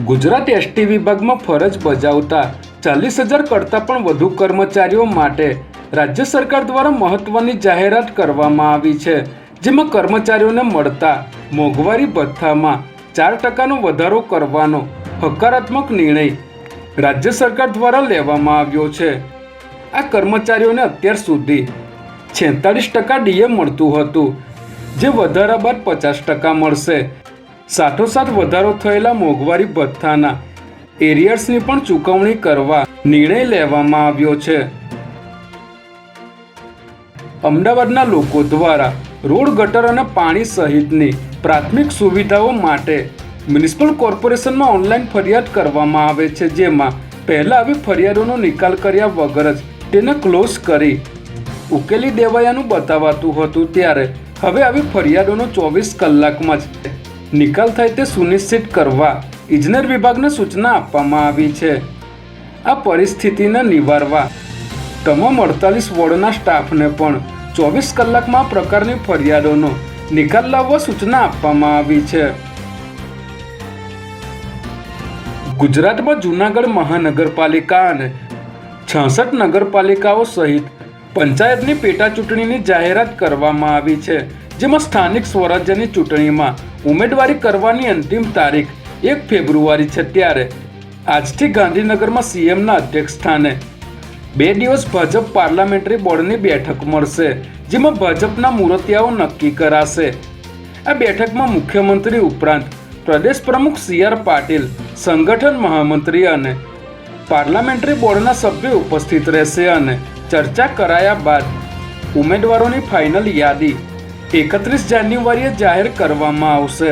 Gujarat ST વિભાગમાં ફરજ બજાવતા 40,000 કરતાં પણ વધુ કર્મચારીઓ માટે રાજ્ય સરકાર દ્વારા મહત્વની જાહેરાત કરવામાં આવી છે, જેમાં કર્મચારીઓને મળતા મોંઘવારી ભથ્થામાં 4% વધારો કરવાનો હકારાત્મક નિર્ણય રાજ્ય સરકાર દ્વારા લેવામાં આવ્યો છે। આ કર્મચારીઓને અત્યાર સુધી 46% ડીએ મળતું હતું, જે વધારા બાદ 50% મળશે। સાથોસાથ વધારો થયેલા મોંઘવારી ભથ્થાના એરિયર્સની પણ ચૂકવણી કરવા નિર્ણય લેવામાં આવ્યો છે। અમદાવાદના લોકો દ્વારા રોડ, ગટર અને પાણી સહિતની પ્રાથમિક સુવિધાઓ માટે મ્યુનિસિપલ કોર્પોરેશનમાં ઓનલાઈન ફરિયાદ કરવામાં આવે છે, જેમાં પહેલાં આવી ફરિયાદોનો નિકાલ કર્યા વગર જ તેને ક્લોઝ કરી ઉકેલી દેવાયાનું બતાવાતું હતું, ત્યારે હવે આવી ફરિયાદોનો 24 કલાકમાં જ નિકાલ થાય તે સુનિશ્ચિત કરવા ઇજનેર વિભાગને સૂચના આપવામાં આવી છે। આ પરિસ્થિતિને નિવારવા તમામ 48 વોર્ડના સ્ટાફને પણ 24 કલાકમાં આ પ્રકારની ફરિયાદોનો નિકાલ લાવવા સૂચના આપવામાં આવી છે। ગુજરાતમાં જૂનાગઢ મહાનગરપાલિકા અને 66 નગરપાલિકાઓ સહિત પંચાયતની પેટા ચૂંટણીની જાહેરાત કરવામાં આવી છે, જેમાં સ્થાનિક સ્વરાજ્યની ચૂંટણીમાં ઉમેદવારી કરવાની અંતિમ તારીખ 1 ફેબ્રુઆરી છે। ત્યારે આજથી ગાંધીનગરમાં સીએમના અધ્યક્ષ સ્થાને 2 દિવસ ભાજપ પાર્લામેન્ટરી બોર્ડની બેઠક મળશે, જેમાં ભાજપના મૂર્તિયાઓ નક્કી કરાશે। આ બેઠકમાં મુખ્યમંત્રી ઉપરાંત પ્રદેશ પ્રમુખ CR પાટીલ, સંગઠન મહામંત્રી અને પાર્લામેન્ટરી બોર્ડના સભ્યો ઉપસ્થિત રહેશે અને ચર્ચા કરાયા બાદ ઉમેદવારોની ફાઇનલ યાદી 31 જાન્યુઆરીએ જાહેર કરવામાં આવશે।